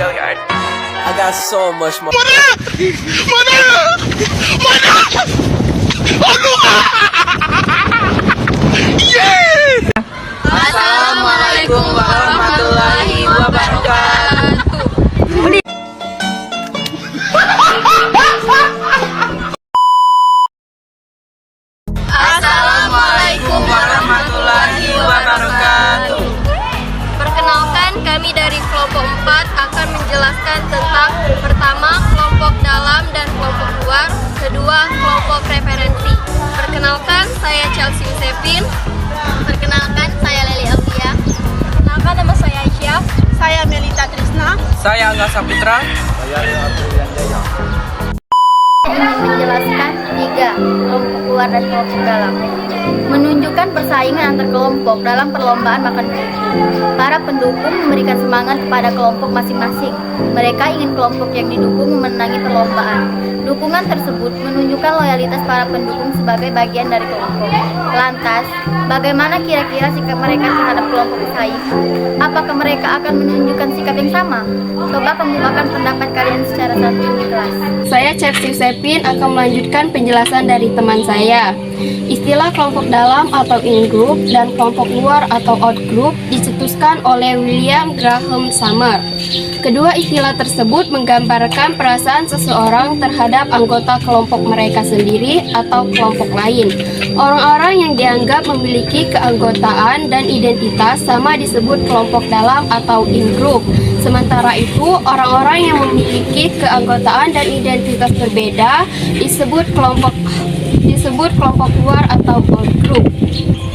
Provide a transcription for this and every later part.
Gilliard. I got so much more. Assalamualaikum warahmatullahi wabarakatuh. Assalamualaikum warahmatullahi wabarakatuh. Perkenalkan, kami dari kelompok 4 akan menjelaskan tentang pertama, kelompok dalam dan kelompok luar, kedua, kelompok referensi. Perkenalkan, saya Chelsea Yusefin. Perkenalkan, saya Leli Aulia. Perkenalkan, nama saya Aisyah. Saya Melita Trisna. Saya Angga Saputra. Menjelaskan 3, kelompok luar dan kelompok dalam. Menunjukkan persaingan antar kelompok dalam perlombaan makan kerupuk. Para pendukung memberikan semangat kepada kelompok masing-masing. Mereka ingin kelompok yang didukung memenangi perlombaan. Dukungan tersebut menunjukkan loyalitas para pendukung sebagai bagian dari kelompok. Lantas, bagaimana kira-kira sikap mereka terhadap kelompok pesaing? Apakah mereka akan menunjukkan sikap yang sama? Coba kemukakan pendapat kalian secara satu di kelas. Saya Chelsea Yusefin akan melanjutkan penjelasan dari teman saya. Istilah kelompok dalam atau in-group dan kelompok luar atau out-group dicetuskan oleh William Graham Summer. Kedua istilah tersebut menggambarkan perasaan seseorang terhadap anggota kelompok mereka sendiri atau kelompok lain. Orang-orang yang dianggap memiliki keanggotaan dan identitas sama disebut kelompok dalam atau in-group. Sementara itu, orang-orang yang memiliki keanggotaan dan identitas berbeda disebut kelompok luar atau out-group.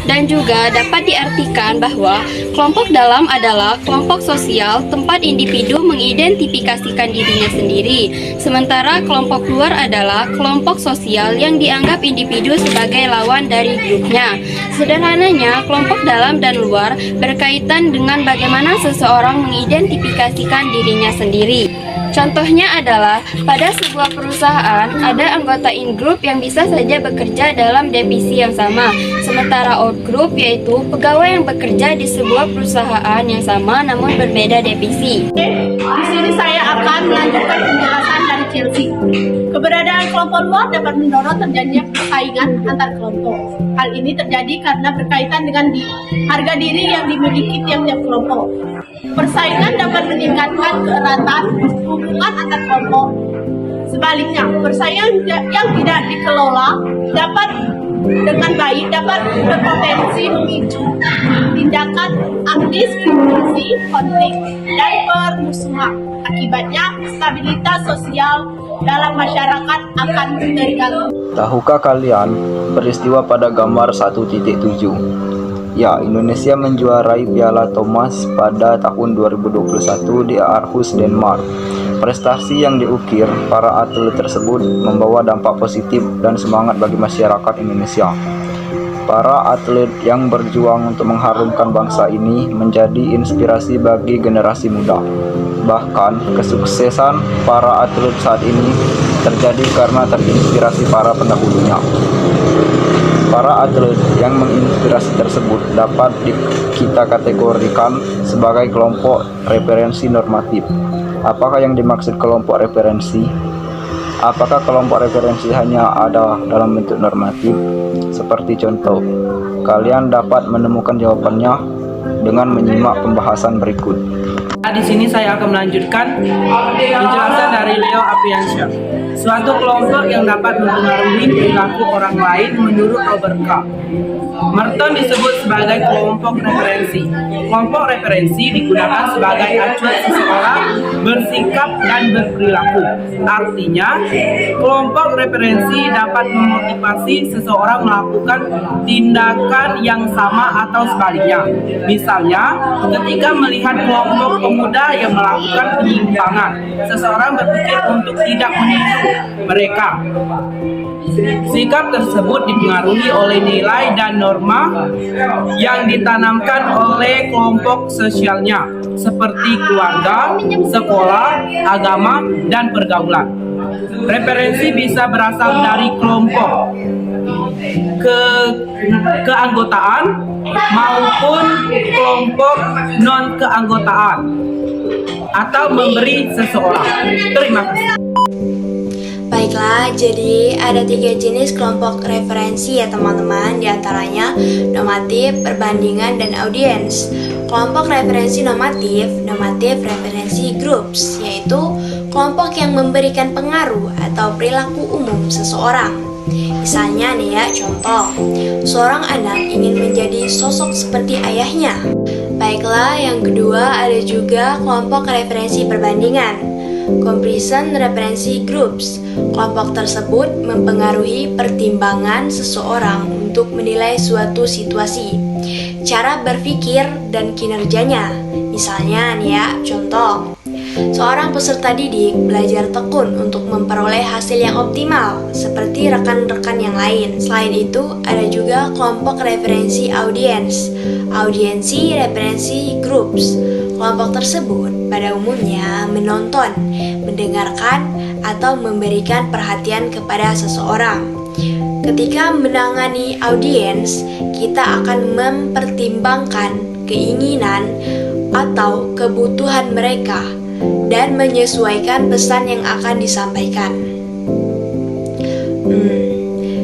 Dan juga dapat diartikan bahwa kelompok dalam adalah kelompok sosial tempat individu mengidentifikasikan dirinya sendiri, sementara kelompok luar adalah kelompok sosial yang dianggap individu sebagai lawan dari grupnya. Sederhananya, kelompok dalam dan luar berkaitan dengan bagaimana seseorang mengidentifikasikan dirinya sendiri. Contohnya adalah, pada sebuah perusahaan, ada anggota in-group yang bisa saja bekerja dalam divisi yang sama, sementara out-group yaitu pegawai yang bekerja di sebuah perusahaan yang sama namun berbeda divisi. Di sini saya akan melanjutkan penjelasan dari Chelsea. Keberadaan kelompok luar dapat mendorong terjadinya persaingan antar kelompok. Hal ini terjadi karena berkaitan dengan harga diri yang dimiliki tiap-tiap kelompok. Persaingan dapat meningkatkan keeratan hubungan antar kelompok. Sebaliknya, persaingan yang tidak dikelola dapat dengan baik dapat berpotensi memicu tindakan antidiskriminasi, konflik, dan permusuhan. Akibatnya, stabilitas sosial dalam masyarakat akan terganggu. Tahukah kalian peristiwa pada gambar 1.7? Ya, Indonesia menjuarai Piala Thomas pada tahun 2021 di Aarhus, Denmark. Prestasi yang diukir para atlet tersebut membawa dampak positif dan semangat bagi masyarakat Indonesia. Para atlet yang berjuang untuk mengharumkan bangsa ini menjadi inspirasi bagi generasi muda. Bahkan, kesuksesan para atlet saat ini terjadi karena terinspirasi para pendahulunya. Para atlet yang menginspirasi tersebut dapat kita kategorikan sebagai kelompok referensi normatif. Apakah yang dimaksud kelompok referensi? Apakah kelompok referensi hanya ada dalam bentuk normatif? Seperti contoh, kalian dapat menemukan jawabannya dengan menyimak pembahasan berikut. Di sini saya akan melanjutkan penjelasan dari Leo Apriansyah. Suatu kelompok yang dapat mempengaruhi perilaku orang lain menurut Robert K. Merton disebut sebagai kelompok referensi. Kelompok referensi digunakan sebagai acuan seseorang bersikap dan berperilaku. Artinya, kelompok referensi dapat memotivasi seseorang melakukan tindakan yang sama atau sebaliknya. Misalnya, ketika melihat kelompok pemuda yang melakukan penyimpangan, seseorang berpikir untuk tidak meniru mereka. Sikap tersebut dipengaruhi oleh nilai dan norma yang ditanamkan oleh kelompok sosialnya, seperti keluarga, sekolah, agama, dan pergaulan. Referensi bisa berasal dari kelompok keanggotaan maupun kelompok non-keanggotaan. atau memberi seseorang. Terima kasih. Baiklah, jadi ada 3 jenis kelompok referensi ya teman-teman, diantaranya normatif, perbandingan, dan audiens. Kelompok referensi normatif referensi groups, yaitu kelompok yang memberikan pengaruh atau perilaku umum seseorang. Misalnya nih ya, contoh, seorang anak ingin menjadi sosok seperti ayahnya. Baiklah, yang kedua ada juga kelompok referensi perbandingan. Comparison referensi groups. Kelompok tersebut mempengaruhi pertimbangan seseorang untuk menilai suatu situasi, cara berpikir dan kinerjanya. Misalnya nih ya, contoh, seorang peserta didik belajar tekun untuk memperoleh hasil yang optimal seperti rekan-rekan yang lain. Selain itu, ada juga kelompok referensi audiens. Audiensi referensi groups. Kelompok tersebut pada umumnya menonton, mendengarkan, atau memberikan perhatian kepada seseorang. Ketika menangani audiens, kita akan mempertimbangkan keinginan atau kebutuhan mereka dan menyesuaikan pesan yang akan disampaikan.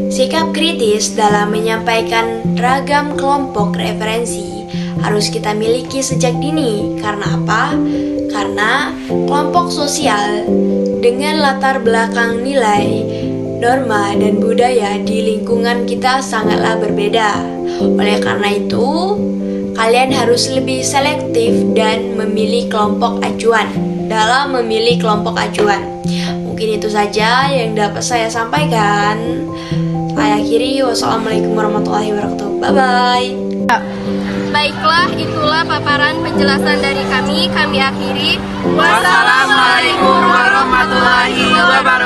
Sikap kritis dalam menyampaikan ragam kelompok referensi harus kita miliki sejak dini. Karena apa? Karena kelompok sosial dengan latar belakang nilai, norma, dan budaya di lingkungan kita sangatlah berbeda. Oleh karena itu, kalian harus lebih selektif dan memilih kelompok acuan dalam memilih kelompok acuan. Mungkin itu saja yang dapat saya sampaikan. Saya akhiri, wassalamualaikum warahmatullahi wabarakatuh. Bye-bye. Baiklah, itulah paparan penjelasan dari kami. Kami akhiri. Wassalamualaikum warahmatullahi wabarakatuh.